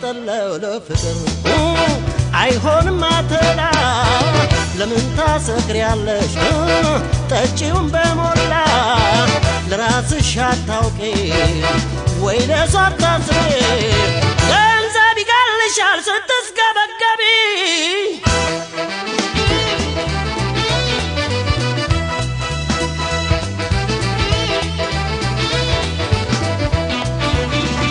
ተጠለው ለፍቅር አይሆንም አትላ ለምን ታሰክሪያለሽ ጠጪውን በሞላ ለራስሽ አታውቂ ወይ ለሷ አታስቢ ገንዘብ ይጋልሻል ስትስገበገቢ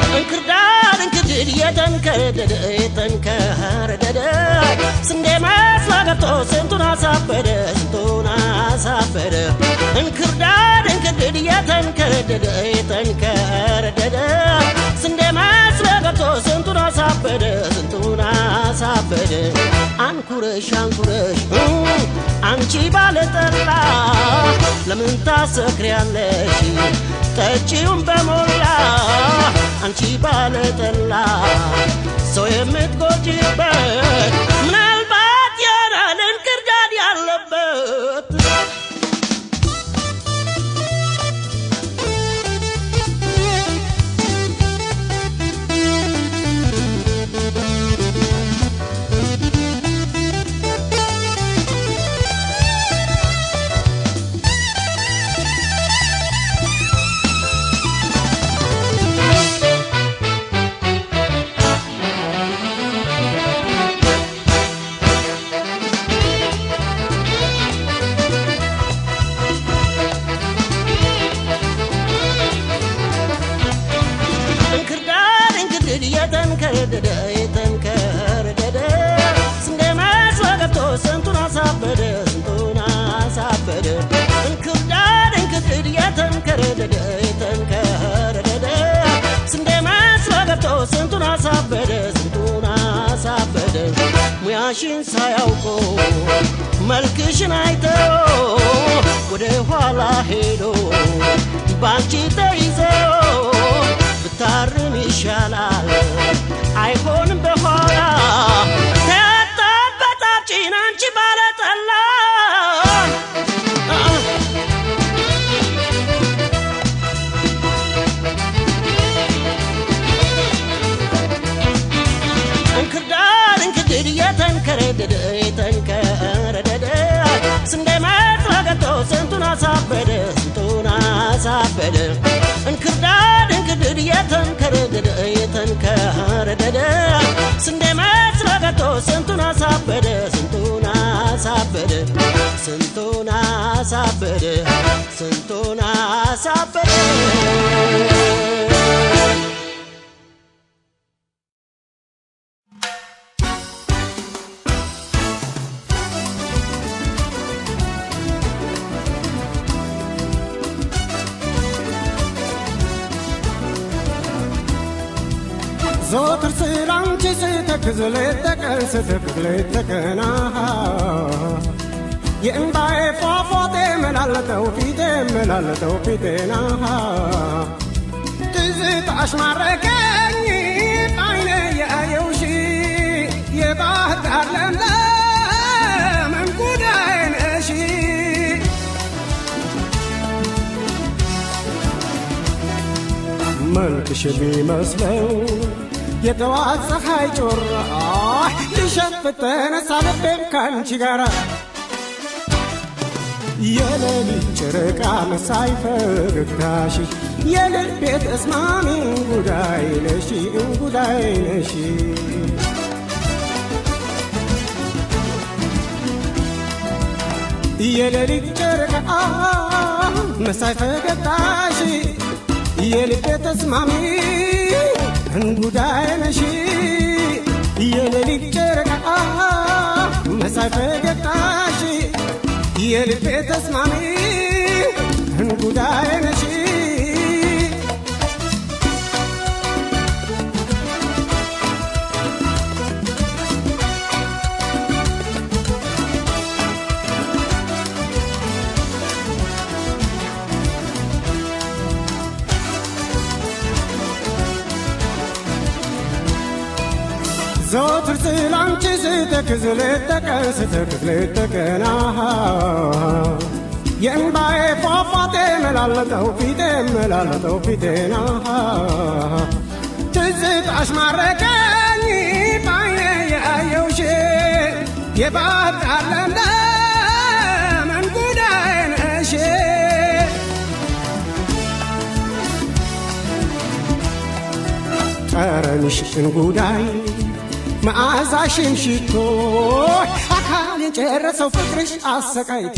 እንክርዳድ እንክድድ የተንከረደደ የተንከረደደ ስንዴ መስላ ገብቶ ስንቱን አሳበደ ስንቱን አሳበደ እንክርዳድ እንክድድ የተንከረደደ የተንከረደደ ስንዴ መስላ ገብቶ ስንቱን አሳበደ ስንቱን አሳበደ አንኩረሽ አንኩረሽ አንቺ ባለጠላ ለምን ታሰክሪያለሽ ጠጪውን በሞላ አንቺ ባለጠላ ሰው የምትጎጂበት ምናልባት ያናል እንክርዳድ ያለበት የተንከረደደ የተንከረደደ ስንዴ መስሎ ገብቶ ስንቱን አሳበደ ስንቱን አሳበደ እንክርዳድ እንክርድድ የተንከረደደ የተንከረደደ ስንዴ መስሎ ገብቶ ስንቱን አሳበደ ስንቱን አሳበደ ሙያሽን ሳያውቁ መልክሽን አይተው ወደ ኋላ ሄዶ ባንቺ ተይዘው ብታርም ይሻላል አይሆንም በኋላ ተያጣበታችን አንቺ ባለጠላ እንክርዳድ እንክድድ የተንከረደደ የተንከረደደ ስንዴ መስሎ ገብቶ ስንቱን አሳበደ ስንቱን አሳበደ እንክርዳድ እንክድድ የተንከረደደ የተንከረደደ ስንዴ መስሎ ገብቶ ስንቱን አሳበደ ስንቱን አሳበደ ስንቱን አሳበደ ስንቱን አሳበደ زوتر سلامتي ستكز ليتكن ستكز ليتكن ينبعي فوفوتي من التوفيتي من التوفيتنا تزيد عشمركني بعيني يا يوشي يبعد علمنا من قدين اشي ملكش بيمسلو የጠዋት ፀሐይ ጮራ ሊሸፍት ተነሳ ልቤም ካንቺ ጋራ የሌሊት ጨረቃ መሳይ ፈገግታሽ የልቤ ተስማሚ እንጉዳይ ነሽ እንጉዳይ ነሽ የሌሊት ጨረቃ መሳይ ፈገግታሽ የልቤ ተስማሚ እንጉዳይ ነሽ የሌሊት ጨረቃ መሳይ ፈገግታሽ የልቤ ተስማሚ እንጉዳይ ነሽ زوتر سلامتي ستكز ليتكن ستكز ليتكن ينبعي فوفاتي ملالتو فيتي ملالتو فيتينا تزيد عشمركني የባዳለለ መንጉዳይ ነሽ ጠረንሽ እንጉዳይ መዓዛሽን ሽቶ አካል የጨረሰው ፍቅርሽ አሰቃይቶ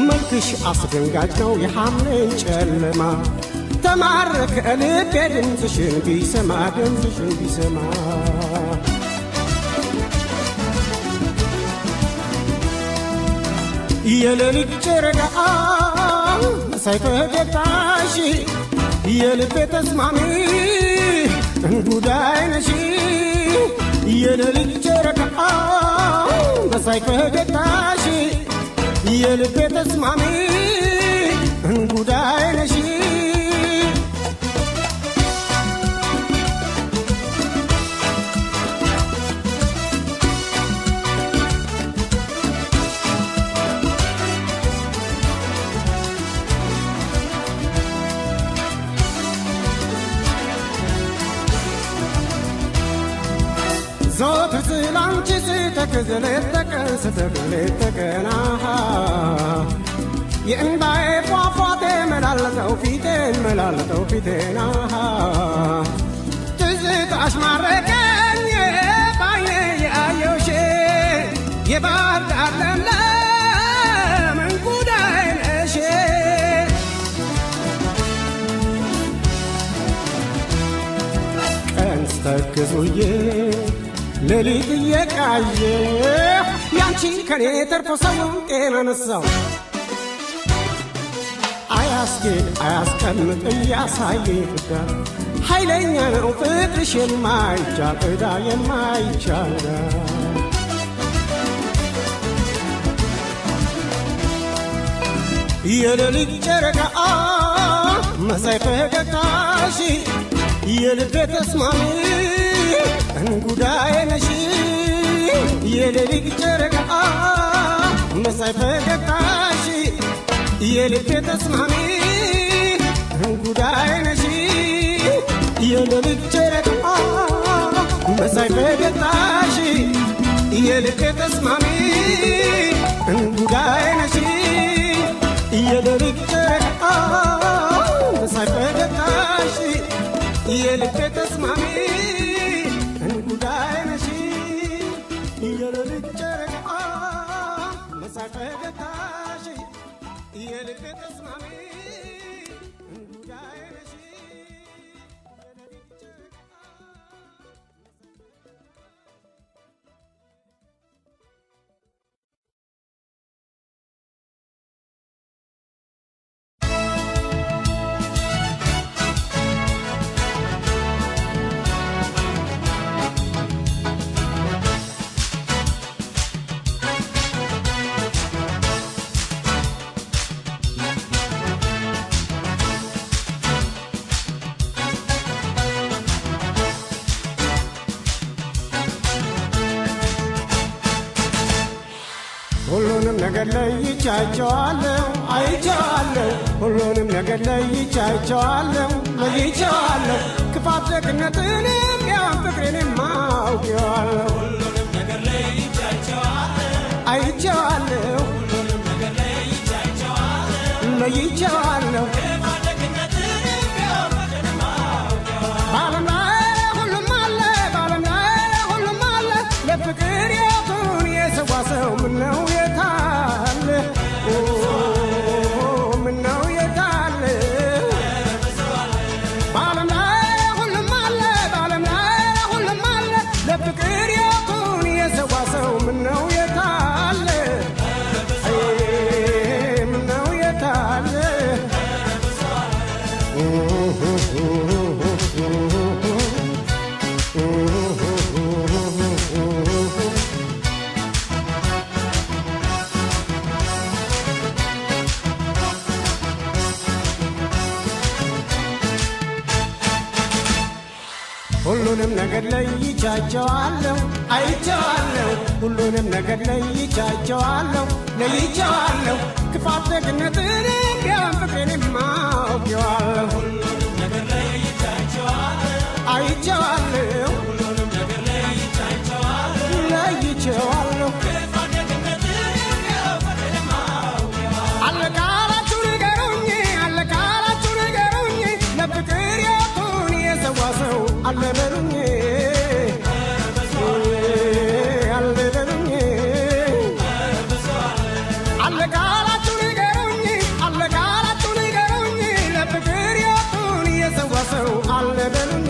መልክሽ አስደንጋጭ ነው የሐምሌን ጨለማ ተማረከ ልቤ ድምፅሽን ቢሰማ ድምፅሽን ቢሰማ የሌሊት ጨረቃ መሳይ ፈገግታሽ የልቤ ተስማሚ እንጉዳይ ነሽ የሌሊት ጨረቃ መሳይ ፈገግታሽ የልቤ ተስማሚ እንጉዳይ ነሽ ዘወትር ስላንቺ ስተክዝ ሌት ተቀን ስተክዝ ሌት ተቀን የእንባዬ ፏፏቴ መላለጠው ፊቴን መላለጠው ፊቴን ትዝታሽ ማረከኝ ባይኔ ያየውሽ የባህር ዳር ለምለም እንጉዳይ ነሽ ቀን ስተክዝ ውዬ ሌሊት እየቃየ ያንቺ ከኔ ተርፎ ሰውን ጤና ነሳው አያስጌድ አያስቀምጥ እያሳየ ፍዳ ኃይለኛ ነው ፍቅርሽ የማይቻል ዕዳ የማይቻል የሌሊት ጨረቃ መሳይ ፈገግታሽ የልቤ ተስማሚ እንጉዳይ ነሽ የሌሊት ጨረቃ መሳይ ፈገግታሽ የልቤ ተስማሚ እንጉዳይ ነሽ የሌሊት ጨረቃ መሳይ ፈገግታሽ የልቤ ተስማሚ እንጉዳይ ነሽ የሌሊት ጨረቃ መሳይ ፈገግታሽ የልቤ ተስማሚ እንጉዳይ ነሽ የሌሊት ጨረቃ መሳይ ፈገግታሽ የልቤ ተስማሚ እንጉዳይ ነሽ የሌሊት ጨረቃ ሁሉንም ነገር ለይቻቸዋለሁ አይቼዋለሁ ሁሉንም ነገር ለይቻቸዋለሁ ለይቼዋለሁ ክፋት ደግነትንም ያን ፍቅሬንም አውቄዋለሁ ሁሉንም ነገር ለይቻቸዋለሁ አይቼዋለሁ ሁሉንም ነገር ለይቻቸዋለሁ ክፋት ደግነትንም ያን ፍቅሬንም አውቄዋለሁ በዓለም ላይ ሁሉም አለ በዓለም ላይ ሁሉም አለ ለፍቅር የቱን የሰዋ ሰው ምነው ሁሉንም ነገር ለይቻቸዋለሁ አይቼዋለሁ ሁሉንም ነገር ለይቻቸዋለሁ ለይቼዋለሁ ክፋት ደግነትንም ያን ፍቅሬንም አውቄዋለሁ ሁሉንም ነገር ለይቻቸዋለሁ አይቼዋለሁ ሁሉንም ነገር ለይቻቸዋለሁ አለበሉኝ አለበሉኝ አለቃላችሁ ንገሩኝ አለቃላችሁ ንገሩኝ ለፍቅር ሕይወቱን የሰዋ ሰው አለበሉኝ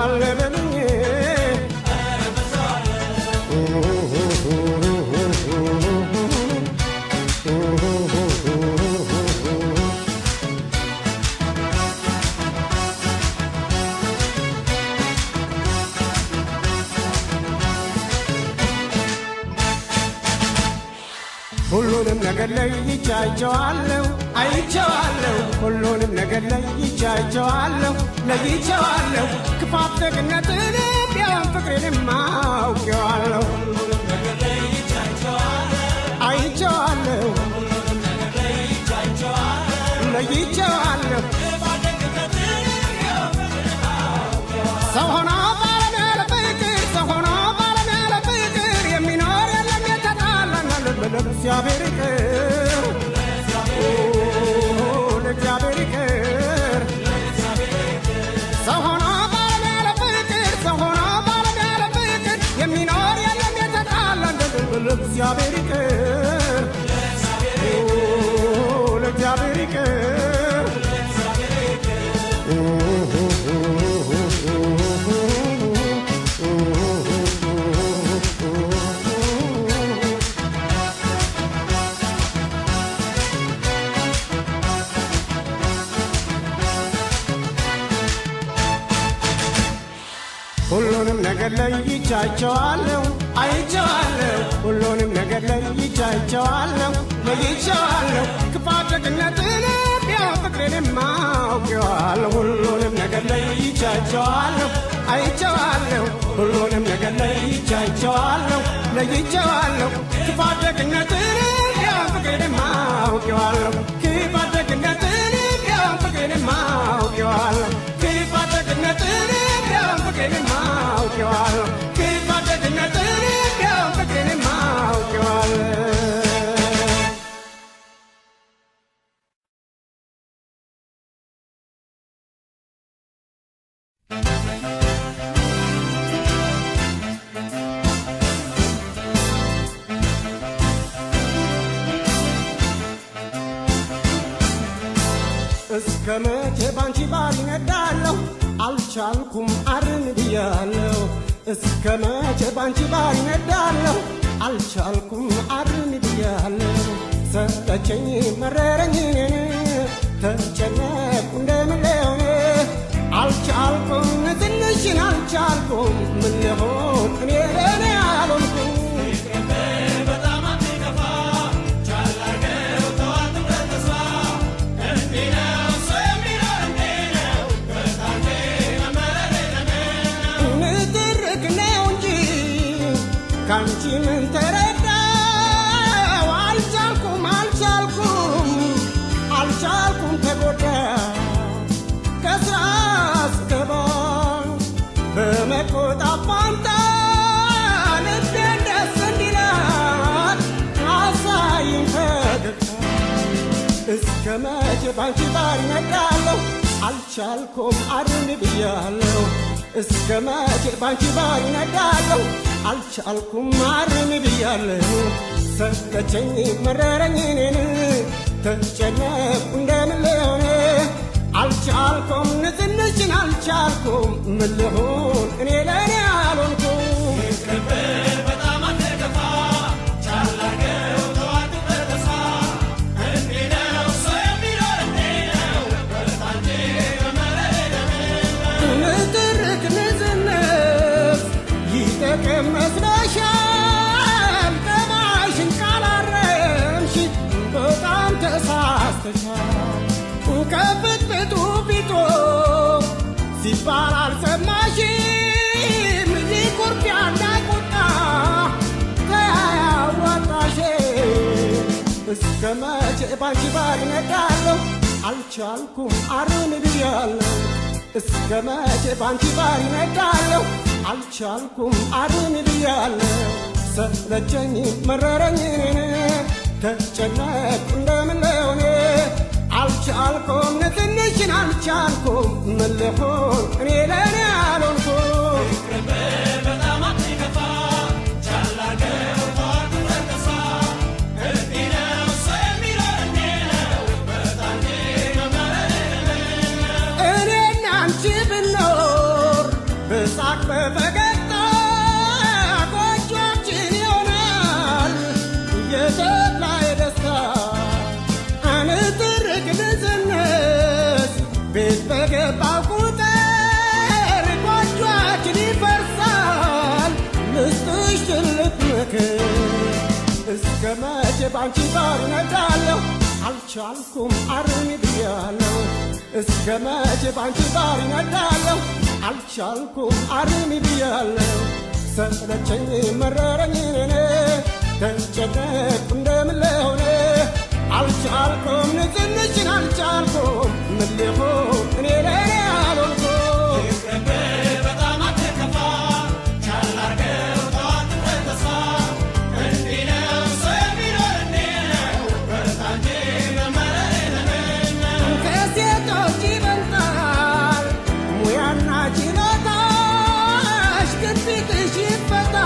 አለበሉኝ ሁሉንም ነገር ለይቻቸዋለሁ አይቼዋለሁ ሁሉንም ነገር ለይቻቸዋለሁ ለይቼዋለሁ ክፋት ደግነትን ቢሆን ፍቅሬንም አውቄዋለሁ አይቼዋለሁ ለይቼዋለሁ ሰው ሆኖ ባለም ያለ ፍቅር ሰው ሆኖ ባለም ያለ ፍቅር የሚኖር የለም የተጣላና ለእግዚአብሔር ይቅር ለእግዚአብሔር ይቅር ሰው ሆኖ ባለም ያለ ፍቅር ሰው ሆኖ ባለም ያለ ፍቅር የሚኖር የለም የተጣላና ለእግዚአብሔር ይቅር ለእግዚአብሔር ይቅር ሁሉንም ነገር ለይቻቸዋለሁ አይቼዋለሁ ሁሉንም ነገር ለይቻቸዋለሁ ለይቼዋለሁ ክፋት ደግነትን ቢሆን ፍቅሬንም አውቄዋለሁ ሁሉንም ነገር ለይቻቸዋለሁ አይቼዋለሁ ሁሉንም ነገር ለይቻቸዋለሁ ለይቼዋለሁ ክፋት ደግነትን ቢሆን ፍቅሬንም አውቄዋለሁ ክፋት ደግነትን ቢሆን ፍቅሬንም አውቄዋለሁ ክፋት ደግነትን ቢሆን ፍቅሬንም አውቄዋለሁ ክፋት ደግነትን ቢሆን ፍቅሬንም አውቄዋለሁ እስከ መቼ ባንቺ ባር ይነዳለሁ አልቻልኩም አርን ብያለሁ እስከ መቼ ባንቺ ባር ይነዳለሁ አልቻልኩም አርን ብያለሁ ሰለቸኝ መረረኝ ተጨነቅኩ እንደምን ልሆን አልቻልኩም ትንሽን አልቻልኩም ምን ልሆን እኔ ለእኔ አልሆንኩም ካንቺ ምን ተረዳው አልቻልኩም አልቻልኩም አልቻልኩም ተጎዳ ከስራ ስገባ በመቆጣት ፋንታ ልቤን ደስ እንዲላት አሳይኝ ፈገግታ እስከ መቼ ባንቺ ባር ይነዳለሁ አልቻልኩም አርን ብያለሁ እስከ መቼ ባንቺ ባር ይነዳለሁ አልቻልኩም አርን ብያለሁ ሰለቸኝ መረረኝ እኔን ተጨነቅኩ እንደምን ልሆን አልቻልኩም ትንሽን አልቻልኩም ምን ልሆን እኔ ለእኔ አልሆንኩም በጣም አትከፋ ቻል አድርገው ተዋት በተስፋ እንዲህ ነው ሰው የሚኖር እንዲህ ነው በታንቺ በመረረኝ ንትርክ ንዝንፍ ይጠቅም መስለሻል ጠባይሽን ካላረምሽ በጣም ተሳስተሻል ከፍትፍቱ ፊቶ ሲባል አልሰማሽም ሊኩርፊያ እንዳይቆጣ ተያያዋጣሽ እስከ መቼ ባንቺ ባር ይነዳለሁ አልቻልኩም አርን ብያለሁ እስከ መቼ ባንቺ ባር ይነዳለሁ አልቻልኩም አርን ብያለሁ ሰለቸኝ መረረኝ ተጨነቅኩ እንደምን ልሆን አልቻልኩም ንትንሽን አልቻልኩም ምን ልሆን እኔ ለእኔ አልሆንኩም በጣም አትከፋ ቻል አድርገው ተዋት ተንቀሳ እንዲህ ነው ሰው የሚለው እንዲህ ነው በጣም እኔና አንቺ ብንኖር በሳቅ በፈገግታ ጎጆአችን ይሆናል የተድላ የደስታ አንትርክ ንዝንዝ ቤት በገባው ቁጥር ጎጆአችን ይፈርሳል ልስጥሽ ትልቅ ምክር እስከ መቼ ባንቺ ባር ነዳለሁ አልቻልኩም አርሚ ብያለሁ እስከ መቼ ባንቺ ባር ነዳለሁ አልቻልኩም አርሚ ብያለሁ ሰለቸኝ መረረኝ እኔ ተጨነቅኩ እንደምን ልሆን አልቻልኩም ንጽንሽን አልቻልኩም ምን ልሆን እኔ ለእኔ አልሆንኩም በጣም አትከፋ ቻል አድርገው ተዋት ተንቀሳ እንዲህ ነው ሰው የሚለው እንዲህ ነው በጣም ከሴቶች ይበልጣል ሙያና ችሎታሽ ግፊትሽ ይፈታ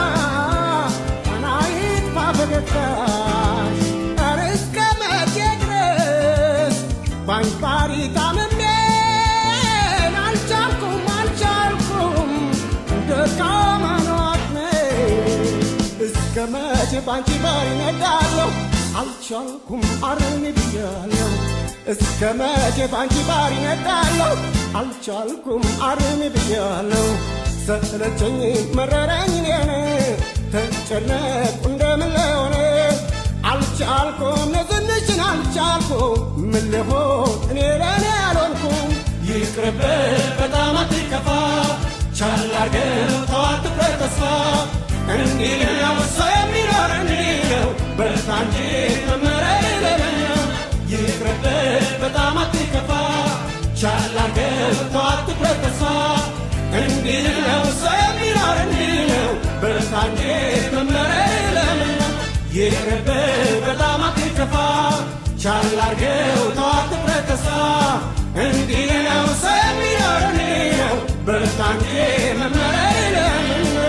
ናይት ባፈገግታሽ ኧረ እስከ መቼ ድረስ ባንባሪ ታምሜን አልቻልኩም ደካማ ነው አቅሜ እስከ መቼ ባንቺ ባር ነዳለሁ አልቻልኩም አርሚ ብያለሁ እስከ መቼ ባንቺ ባር ነዳለሁ አልቻልኩም አርሚ ብያለሁ ሰለቸኝ መረረኝ እኔን ተጨነቅኩ እንደምን ልሆን አልቻልኩም ንዝንሽን አልቻልኩም ምን ልሆን እኔ ለእኔ አልሆንኩም ይቅርብህ በጣም አትከፋ ቻል አድርገው ተዋት ተንቀሳ እንዲህ ነው ሰው የሚለው እንዲህ ነው በርታ እንጂ መመረር የለምነው ይቅርብህ በጣም አትከፋ ቻል አድርገው ተዋት ተንቀሳ እንዲህ ነው ሰው የሚለው እንዲህ ነው በርታ እንጂ መመረር የለምነው ይቅርብህ በጣም አትከፋ ቻል አድርገው ተዋት ተንቀሳ እንዲህ ነው ሰው የሚለው እንዲህ ነው በርታ እንጂ መመረር የለምነው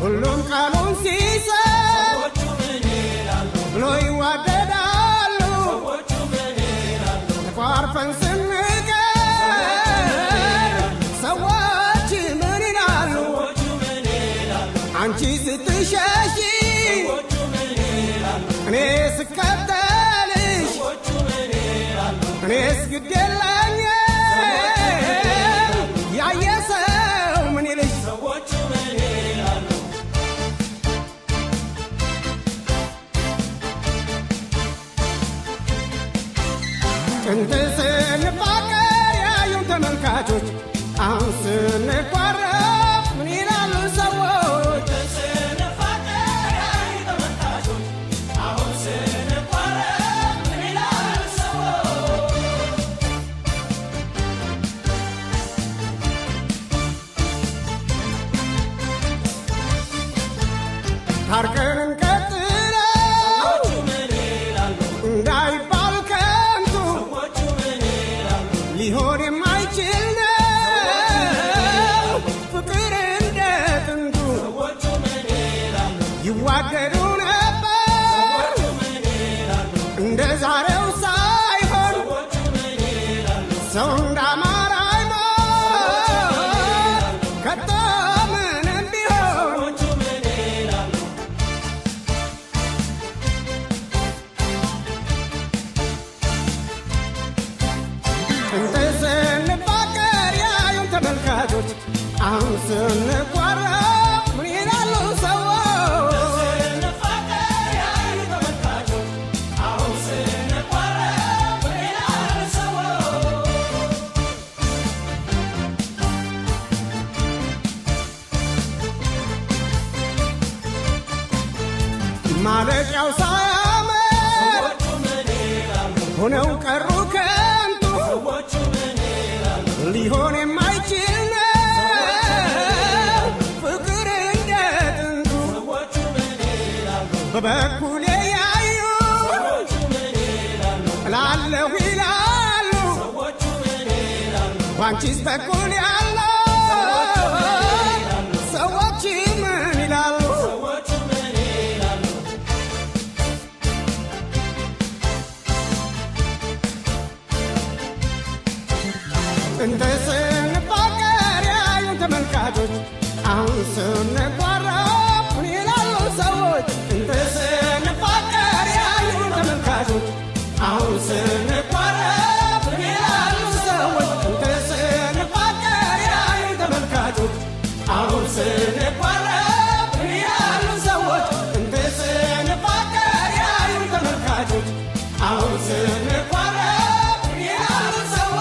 ሁሉም ቃሉን ሲሰጥ ብሎ ይዋደዳሉ ተኳርፈን ስንቀር ሰዎች ምን ይላሉ አንቺ ስትሸሺ እኔ ስከተልሽ እኔስ ግድ የለኝም ያየ ሰው ምን ይልሽ ጥንት ስንፋቀር ያዩን ተመልካቾች አሁን ስንቋረፍ ምን ይላሉ ሰዎች ስንፋቀር ያዩን ተመልካቾች አሁን ስንቋረፍ ምን ይላሉ ሰዎች ታርቀን እንቀጥለው እንዳይባል ከንቱ ሊሆን የማይችል ነው ፍቅር እንደ ጥንቱ ይዋደዱ ነበር እንደ ዛሬው ሳይሆን ሰው እንዳማራ አይሞት ከቶ ምንም ቢሆን አሁን ስንቋረጥ ምን ይላሉ ሰዎች? ስንፋቀር ያዩ ተመልካቾች አሁን ስንቋረጥ ምን ይላሉ ሰዎች? ማለቂያው ሳያምር ሰዎቹ ምን ይላሉ? ሆነው ቀሩ ከንቱ ሰዎቹ ምን ይላሉ? ሊሆን የማይችል ነው ፍቅር እንደ ጥንቱ ሰዎቹ ምን ይላሉ? በበኩሌ ያዩ ሰዎቹ ምን ይላሉ? እላለሁ ይላሉ ሰዎቹ ምን ይላሉ? ባንቺስ በኩል ያለው ሰዎች ምን ይላሉ? ሰዎቹ ምን ይላሉ? እንደ ስንፋቀር ያዩን ተመልካቾች አሁን ስንቋረጥ ምን ይላሉ ሰዎች? እንደ ስንፋቀር ያዩን ተመልካቾች አሁን ስንቋረጥ ምን ይላሉ ሰዎች? እንደ ስንፋቀር ያዩን ተመልካቾች አሁን ስንቋረጥ ምን ይላሉ ሰዎች? እንደ ስንፋቀር ያዩን ተመልካቾች አሁን ስንቋረጥ ምን ይላሉ ሰዎች?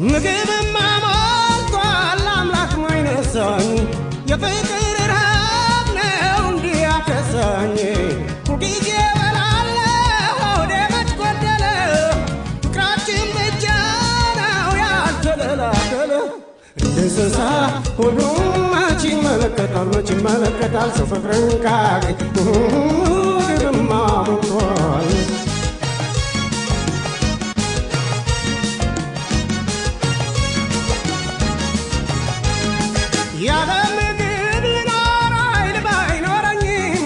ምግብማ ሞልቷል አምላክ ማይነሳኝ የፍቅር ረሃብ ነው እንዲህ ያከሳኝ ሁልጊዜ እበላለሁ ሆዴ መች ጎደለ ፍቅራችን ብቻ ነው ያልተደላደለ እንደ እንስሳ ሁሉም መች ይመለከታል ሰው ፍቅርን ካገኝ ምግብማ ሞልቷል ያለ ምግብ ልኖር ኃይል ባይኖረኝም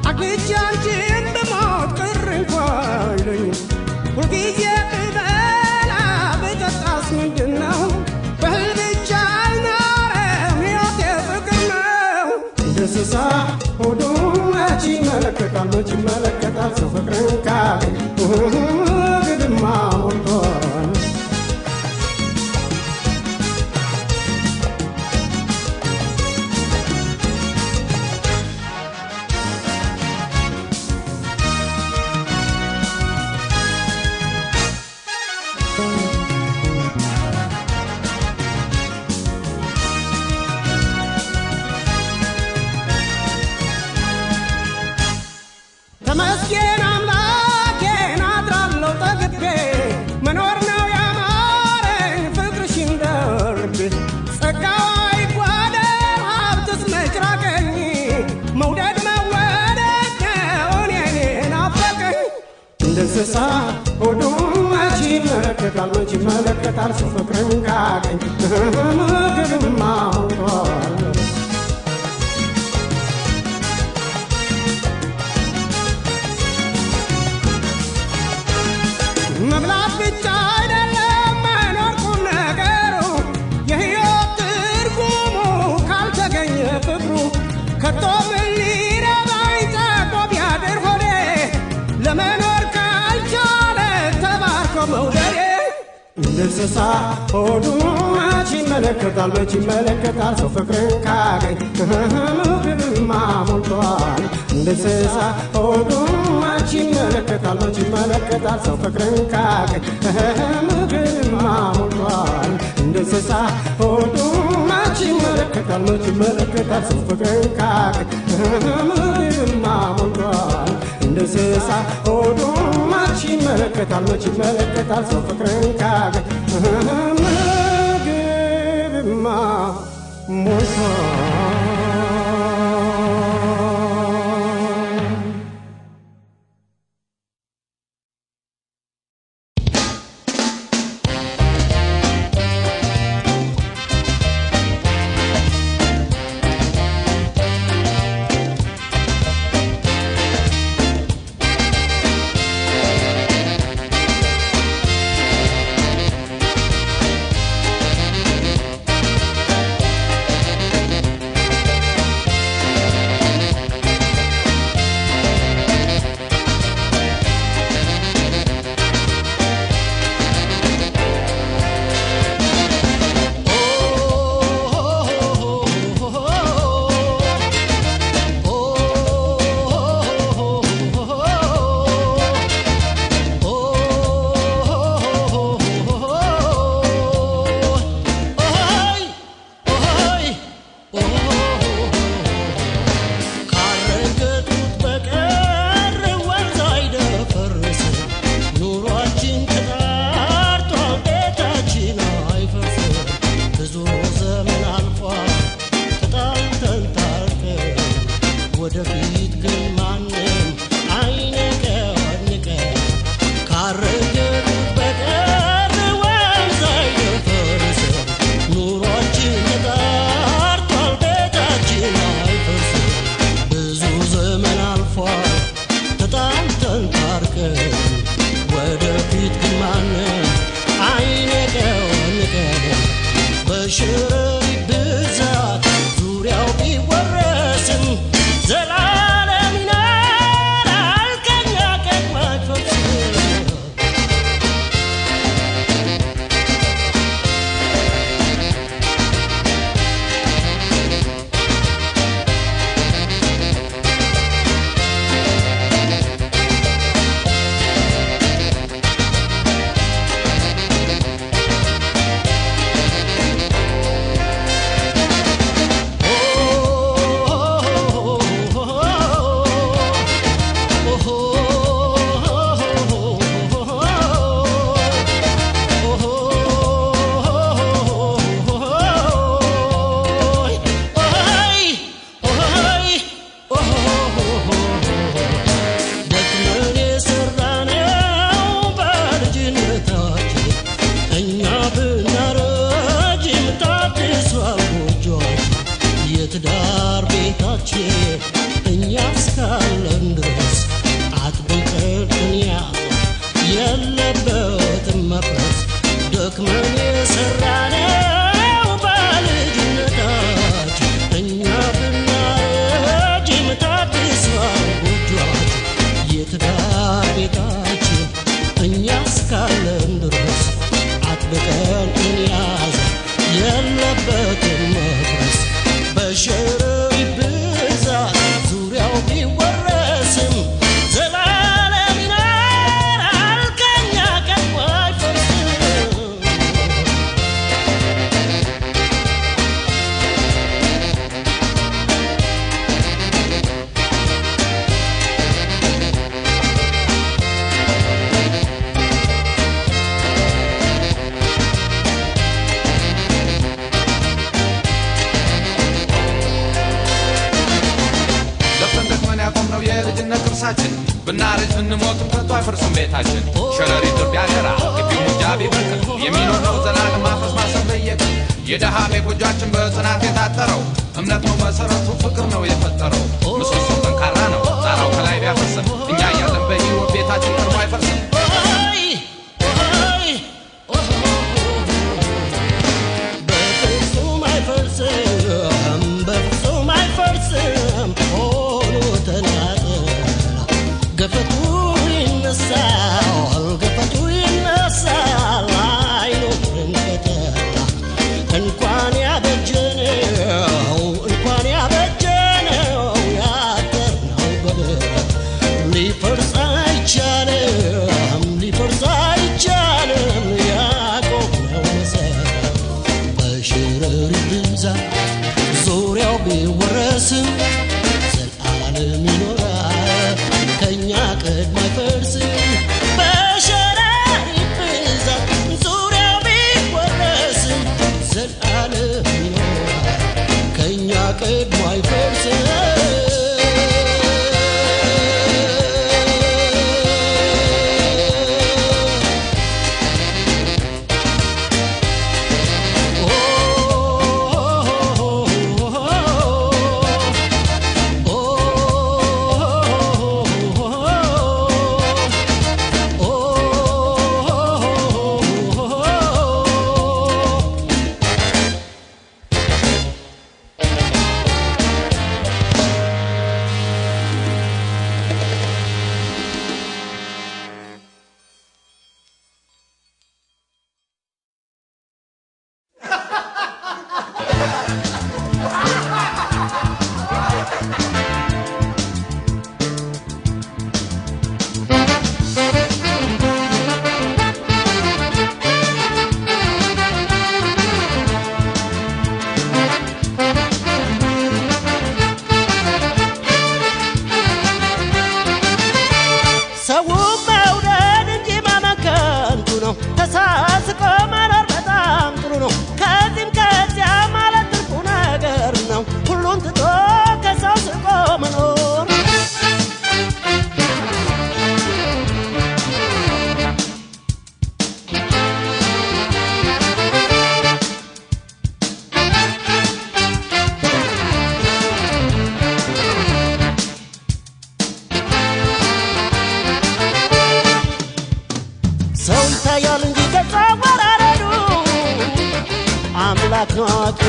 አግኝቼ አንቺን ብሞት ቅር እንኳ አይለኝም ሁልጊዜ ብበላ ብጠጣስ ምንድን ነው በእህል ብቻ አይኖርም ሕይወቴ ፍቅር ነው እንደ እንስሳ ሆዱን መች ይመለከታል ሰው ፍቅርን ካገኝ ምግብማ ሞልቷል ተመስገን አምላኬን አድራለሁ ጠግቤ መኖር ነው ያማረኝ ፍቅርሽን ደርቤ ጸጋው አይጓደል ሀብትስ መች ራቀኝ መውደድ መወደድ ነው እኔን ናፈቀኝ እንደ እንስሳ ሆዱን መች ይመለከታል ሰው ፍቅርን ካገኝ ምግብማ ሞልቷል መብላት ብቻ አይደለም መኖር ቁም ነገሩ የሕይወት ትርጉሙ ካልተገኘ ፍቅሩ ከቶ ምን ሊረባኝ ጠግቦ ቢያድር ሆዴ ለመኖር ካልቻለ ተባርኮ መውደዴ እንደ እንስሳ ሆዱን መች ይመለከታል ሰው ፍቅርን ካገኝ ምግብማ ሞልቷል እንደ እንስሳ ሆዱን መች ይመለከታል ሰው ፍቅርን ካገኝ ምግብማ ሞልቷል እንደ እንስሳ ሆዱን መች ይመለከታል ሰው ፍቅርን ካገኝ ምግብማ ሞልቷል እንደ እንስሳ ሆዱን መች ይመለከታል ሰው ፍቅርን ካገኝ ምግብማ ብናረጅ ብንሞትም ከቶ አይፈርስም ቤታችን ሸረሪ ኢትዮጵያ ገራ ግቢው ሙጃቢ በከል የሚኖረው ዘላለም ማፈስ ማሰበየቅ የደሃ ቤጎጃችን በጽናት የታጠረው እምነት ነው መሰረቱ ፍቅር ነው የፈጠረው ምሰሶ ጠንካራ ነው ጣራው ከላይ ቢያፈርስም እኛ ያለን በህይወት ቤታችን ቀርቦ አይፈርስም ቀድሞ አይፈርስም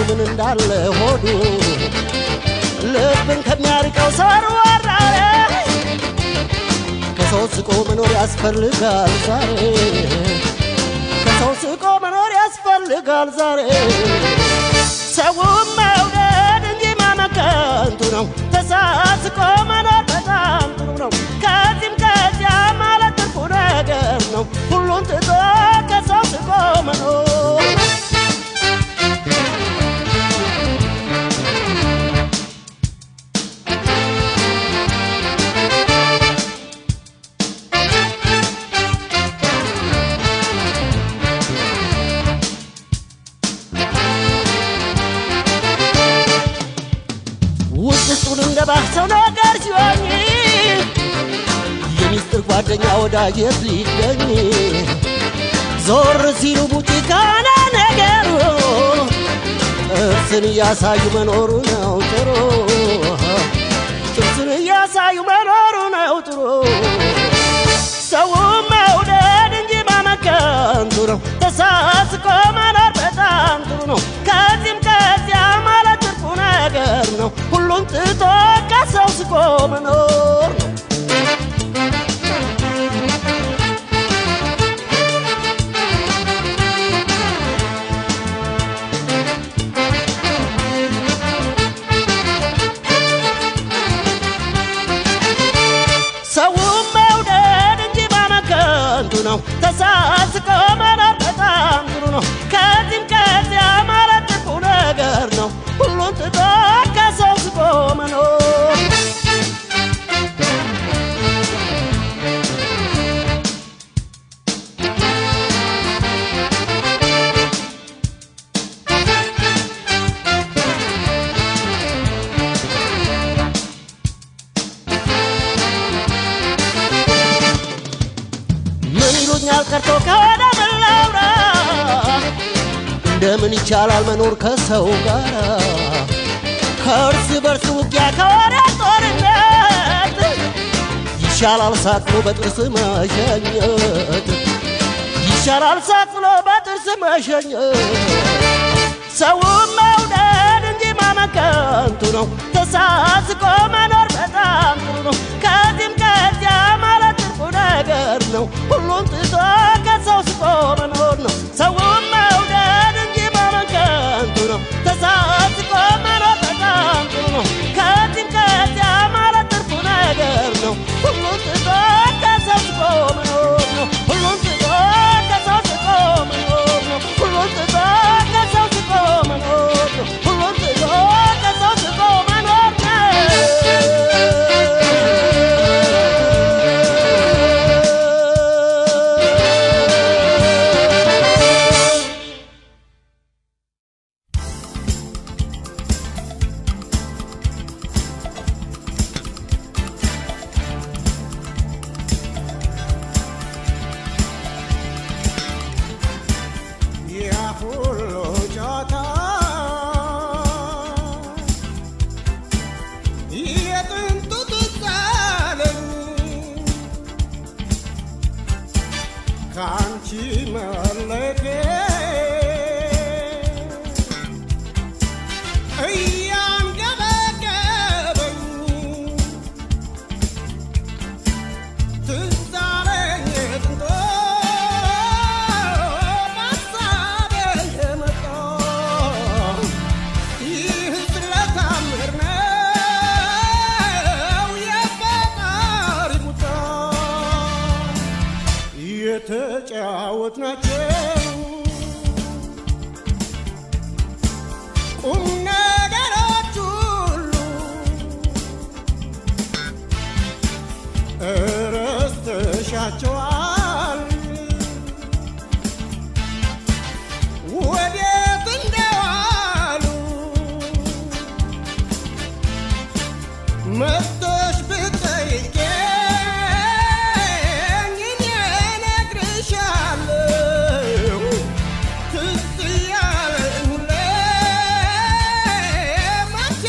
ምን እንዳለ ሆዱ ልብን ከሚያርቀው ሰዋራ ከሰው ስቆ መኖር ያስፈልጋል ዛሬ ከሰው ስቆ መኖር ያስፈልጋል ዛሬ ሰው መውደድ እንጂ ማመከንቱ ነው ተሳስቆ መኖር በጣም ጥሩ ነው ከዚህም ከዚያ ማለት ትርፉ ነገር ነው ሁሉን ትቶ ከሰው ስቆ መኖር ሰው ነገር ሲሆን የሚስጥር ጓደኛ ወዳጅ ሊገኝ ዞር ሲሉ ቡጭካና ነገሩ ጥርስን እያሳዩ መኖሩ ነው ጥሩ ጥርስን እያሳዩ መኖሩ ነው ጥሩ ሰው መውደድ እንጂ ማመከንቱ ነው ተሳስቆ መኖር በጣም ጥሩ ነው ከዚህም ከዚያ ማለት ትርፉ ነገር ነው ሁሉን ትቶ ከሰው ስቆ መኖር ነው ሰው መውደድ እንጂ ማመከንቱ ነው ተሳስቆ መኖር በጣም ጥሩ ነው ከዚህም ከዚያ ማለት ትርፉ ነገር ነው ሁሉን ትቶ ከሰው ስቆ መኖር ምን ይሉኛል ቀርቶ ከወደ ምን ላውራ እንደምን ይቻላል መኖር ከሰው ጋር ከእርስ በርስ ውጊያ ከወደ ጦርነት ይሻላል ሳቅሎ በጥርስ መሸኘት ይሻላል ሳቅሎ በጥርስ መሸኘት ሰው መውደድ እንጂ ማመከንቱ ነው ተሳስቆ መኖር በጣም ጥሩ ነው ከዚህም ከዚያ ማለት ትርፉ ነገር ነው ሁሉን ትቶ ከሰው ስቆ መኖር ነው ሰው መውደድ እንጂ ማመከንቱ ነው ተሳስቆ መኖር በጣም ጥሩ ነው ከዚህም ከዚያ ማለት ትርፉ ነገር ነው ሁሉን ትቶ ከሰው ስቆ መኖር ነው ሁሉን ትቶ ከሰው ስቆ መኖር ነው ሁሉን ትቶ ከሰው ስቆ መኖር ነው ሁሉን ትቶ ከሰው ስቆ መኖር ነው እያንገበገበኝ ትዝ አለኝ ጥንቶ በሀሳቤ የመጣ ይህ ስለታምር ነው የፈጣሪ ቁጣ የተጫወትናቸው ቁም ነገሮች ሁሉ እረስተሻቸዋል ወዴት እንደዋሉ መጥተሽ ብትጠይቂኝ እኔ እነግርሻለሁ ትዝ እያለኝ ሁሌ መቼ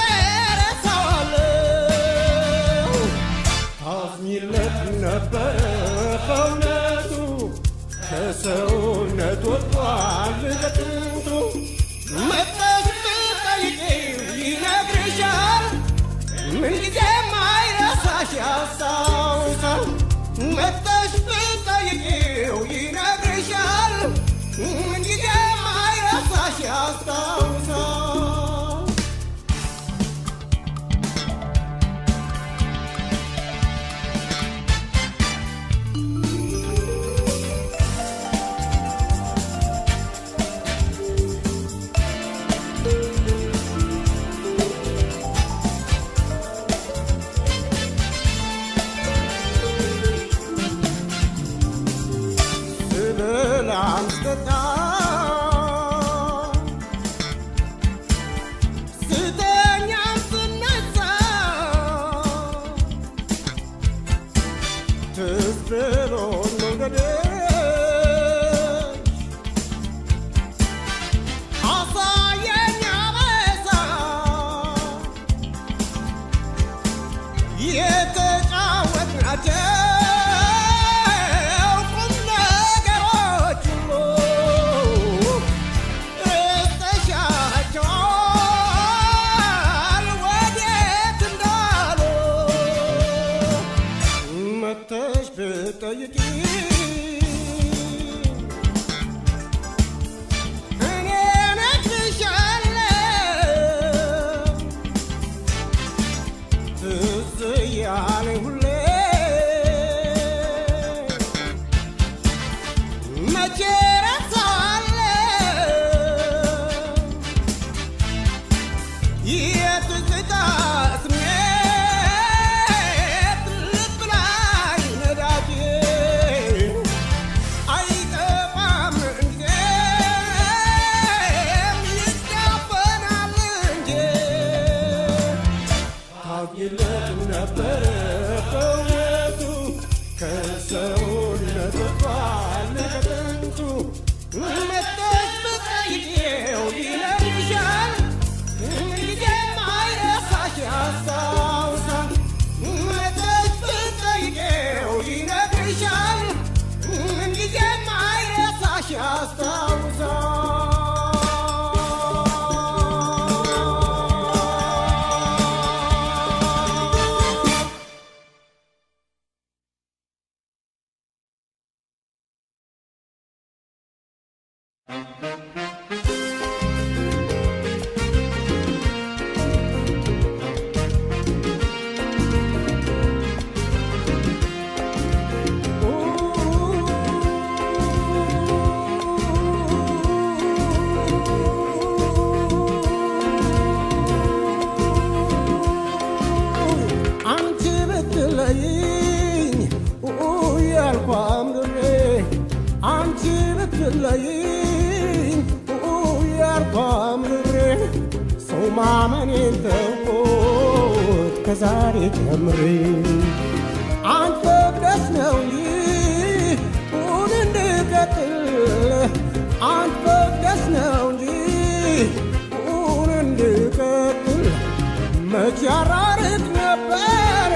እረሳዋለሁ ታዝኝለት ነበረ በእውነቱ ከሰውነት ወጥቷል ከጥንቱ መጥተሽ ብትጠይቂው ይነግርሻል ምንጊዜም አይረሳሽ ያስታውሳል መጥተሽ ብትጠይቂው ይነግርሻል ምንጊዜም አይረሳሽ ያስታውሳል ስበላም ስጠጣ ስተኛም ስነሳ ትዝ ብሎኝ መውደድሽ አሳየኝ አበሳ የተጫወትናቸው ቁም ነገሮች ሁሉ ረስተሻቸዋል ወዴት እንዳሉ መጥተሽ ብትጠይቂኝ እኔ እነግርሻለሁ ትዝ እያለኝ ሁሌ መቼ እረሳዋለሁ የትዝታ ስሜት ልብ ላይ ነዳጅ አይጠፋም ጊዜም ይዳፈናል እንጂ ታውቂለት ነበረ በእውነቱ ከሰውነት ወጥቷል ከጥንቱ መጥተሽ ብትጠይቂው ይነግርሻል ምንጊዜም አይረሳሽ ያስታውሳል መጥተሽ ብትጠይቂው ይነግርሻል ምንጊዜም አይረሳሽ ያስታውሳል አንቺ ብትለይኝ ያልኳ አምርሬ አንቺ ብትለይኝ ያልኳ አምርሬ ሰው ማመኔን ተውኩት ከዛሬ ጀምሬ አንተ ብደስ ነው እንጂ ሁን እንድቀጥል አንተ ብደስ ነው እንጂ ሁን እንድቀጥል መች ያራርቅ ነበር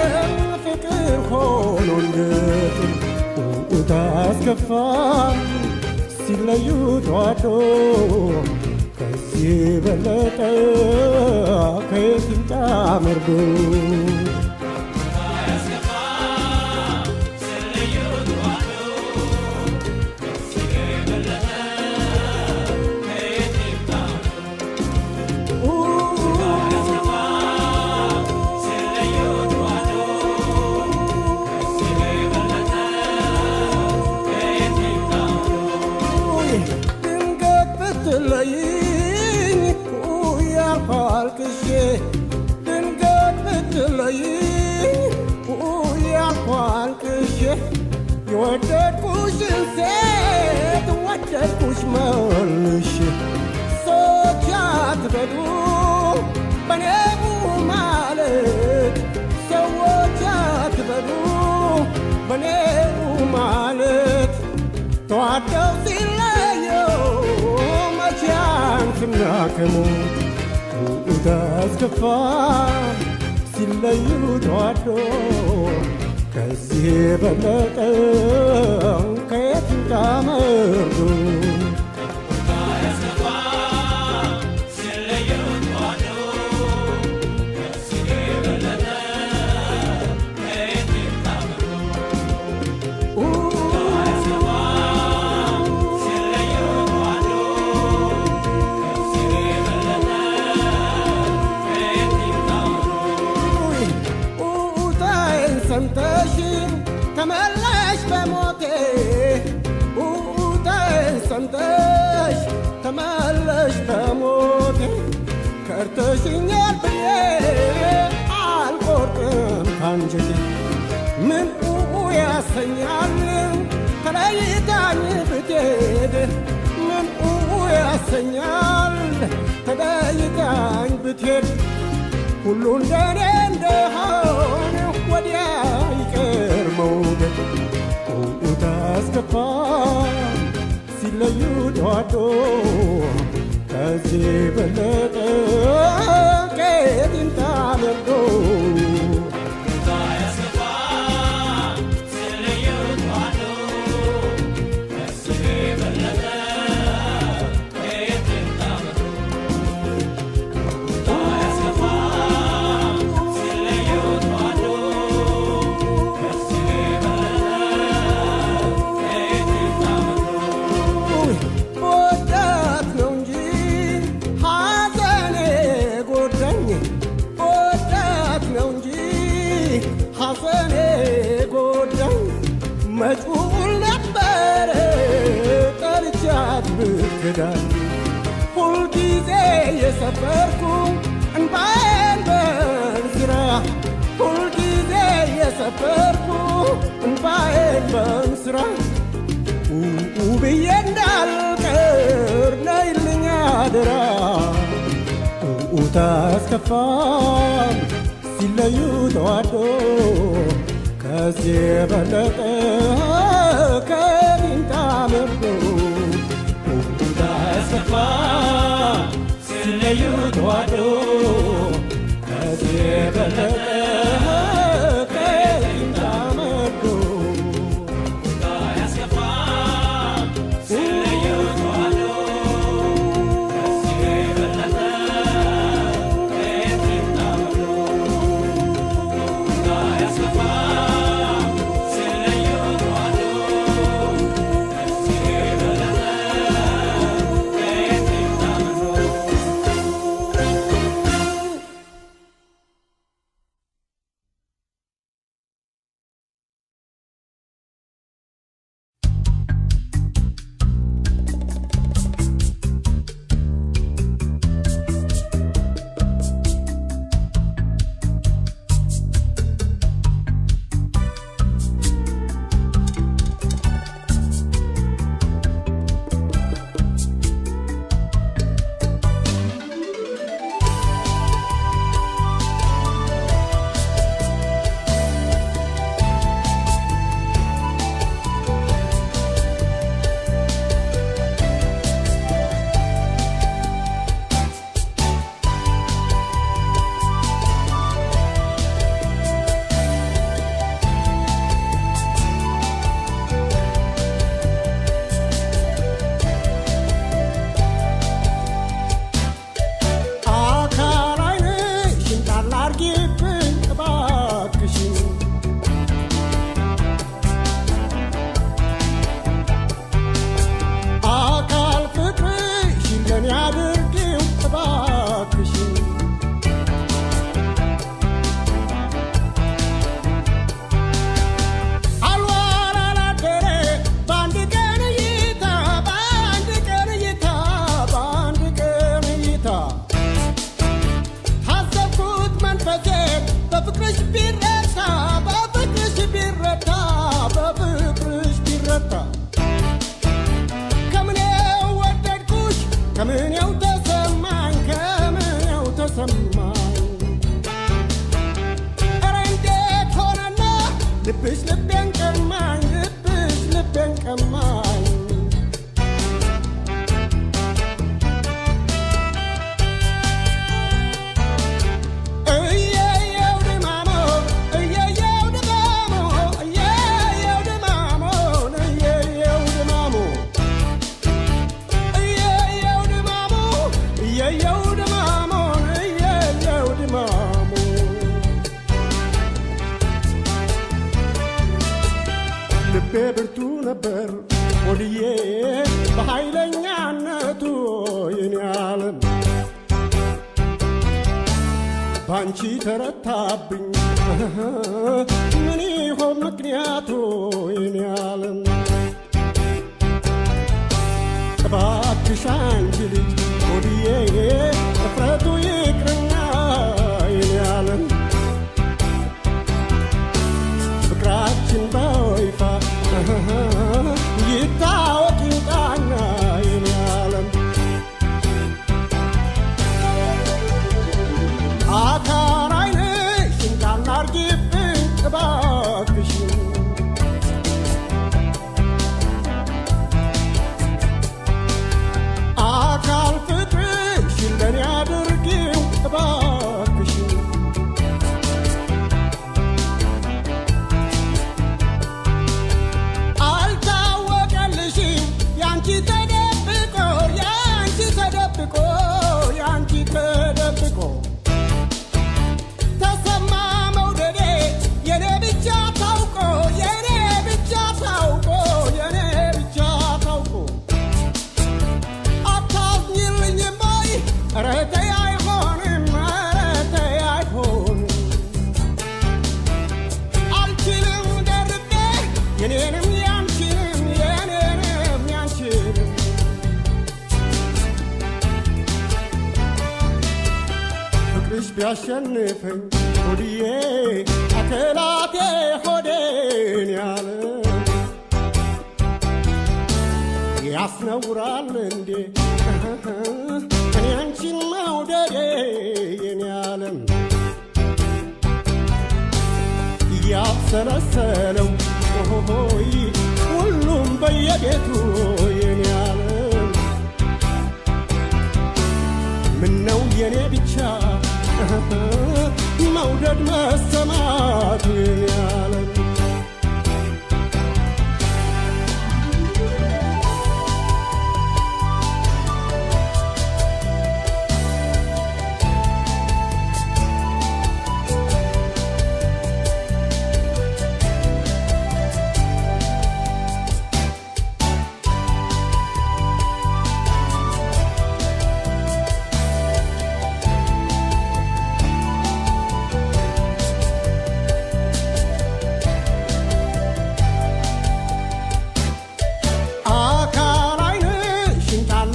ፍቅር ሆኖ እንድጥል ታስከፋል ሲለዩ ተዋዶ ከዚህ በለጠ መርዶ ድንገት ብትለይኝ ያልኳልቅሼ ድንገት ብትለይኝ ያልኳልቅሼ የወደድኩሽን ሴት ወደድኩሽ መልሼ ሰዎች አትበዱ በኔቡ ማለት ሰዎች አትበዱ በኔቡ ማለት ተዋደው ሲለየው መቼ አንስና ከሞት ታስከፋ ሲለዩ ተዋዶ ከዚህ የበለጠ ከየት ታመርዱ ሰምተሽ ተመለሽ በሞቴ ሰምተሽ ተመለሽ በሞቴ ከርተሽኛል ብዬ አልቆርጥም ካንጀቴ ምን ያሰኛል ተለይታኝ ብትሄድ ምን ያሰኛል ተለይታኝ ብትሄድ ሁሉ እንደኔ እንደሆነ ወዲያ ይቀር መውደድ ታስከፋ ሲለዩ ተዋዶ ከዚህ በለጠ ከየት ይምጣ መርዶ ሐዘኔ ጎዳኝ መጪውን ነበረ ጠልቻት ብትክዳኝ ሁልጊዜ የሰበርኩ እንባዬን በእንስራ ሁልጊዜ የሰበርኩ እንባዬን በእንስራ ብዬ እንዳልቀር ነይልኝ አደራ ታስከፋም ሲለዩ ተዋዶ ከዚህ የበለጠ ከሚንታ መርዶ ታስከፋ ሲለዩ ተዋዶ ከዚህ የበለጠ ተሰማኝ ኧረ እንዴት ሆነና ልብሽ ልቤን ቀማኝ ልብሽ ልቤን ቀማኝ ልቤ ብርቱ ነበር ሆድዬ በኃይለኛነቱ የኔ ዓለም ባንቺ ተረታብኝ ምን ይሆን ምክንያቱ የኔ ዓለም እባክሽ አንቺ ልጅ ሆድዬ እፍረቱ ይቅርና የኔ ዓለም ፍቅራችን በይፋ ይታወቅ ይውጣና የኔ ዓለም አካር ዓይንሽን ጣል አድርጊብኝ እባክሽን አካል ፍቅርሽን ለኔ አድርጊው እባክሽን ተደብቆ ተሰማ መውደዴ የኔ ብቻ ታውቆ የኔ ብቻ ታውቆ የኔ ብቻ ታውቆ አታዝኝልኝም ወይ ኧረ ተይ አይሆንም ኧረ ተይ አይሆንም አልችልም ደርቤ የኔንም ያንቺንም የኔንም ያንቺንም ፍቅርሽ ቢያሸንፈኝ ሆድዬ አከላቴ ሆዴን ያለ ያስነውራል እንዴ እኔ አንቺን መውደዴ የኔ ዓለም እያብሰለሰለው ሆይ ሁሉም በየቤቱ የኔ ዓለም ምነው የኔ ብቻ መውደድ መሰማቱ የኔ ዓለም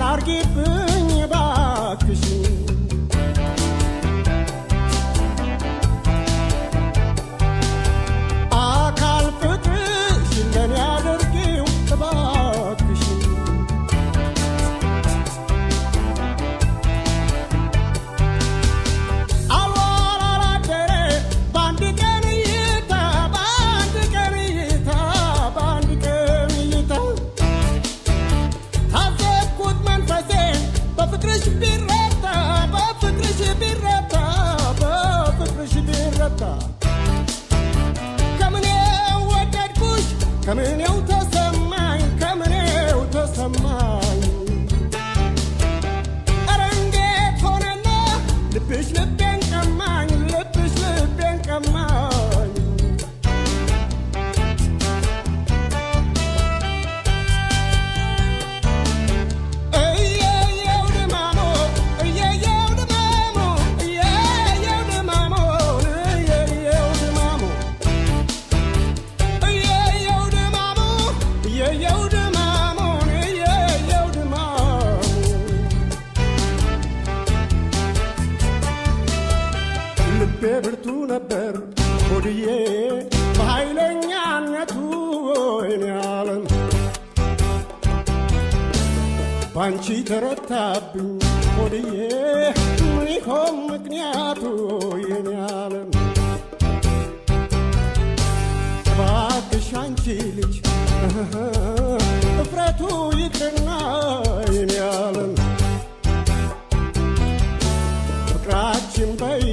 አርጊብኝ እባክሽን አካል ፍቅርሽን ለኔ አድርጊው እባክሽን አልዋል አላደረ በአንድ ቀን እይታ በአንድ ቀን እይታ በአንድ ቀን እይታ ታዘብኩት መንፈሴን በፍቅርሽ ቢረታ በፍቅርሽ ቢረታ በፍቅርሽ ቢረታ ከምኔው ወደድኩሽ ከምኔው ተሰማኝ ከምኔው ተሰማኝ ኧረ እንዴት ሆነና ልብሽ ልቤን ቀማኝ ልብሽ ልቤን ቀማኝ ልቤ ብርቱ ነበር ሆድዬ በኃይለኛነቱ የኔ ዓለም ባንቺ ተረታብኝ ሆድዬ ምን ይሆን ምክንያቱ የኔ ዓለም እባክሽ አንቺ ልጅ እፍረቱ ይቅርና የኔ ዓለም ፍቅራችን በይ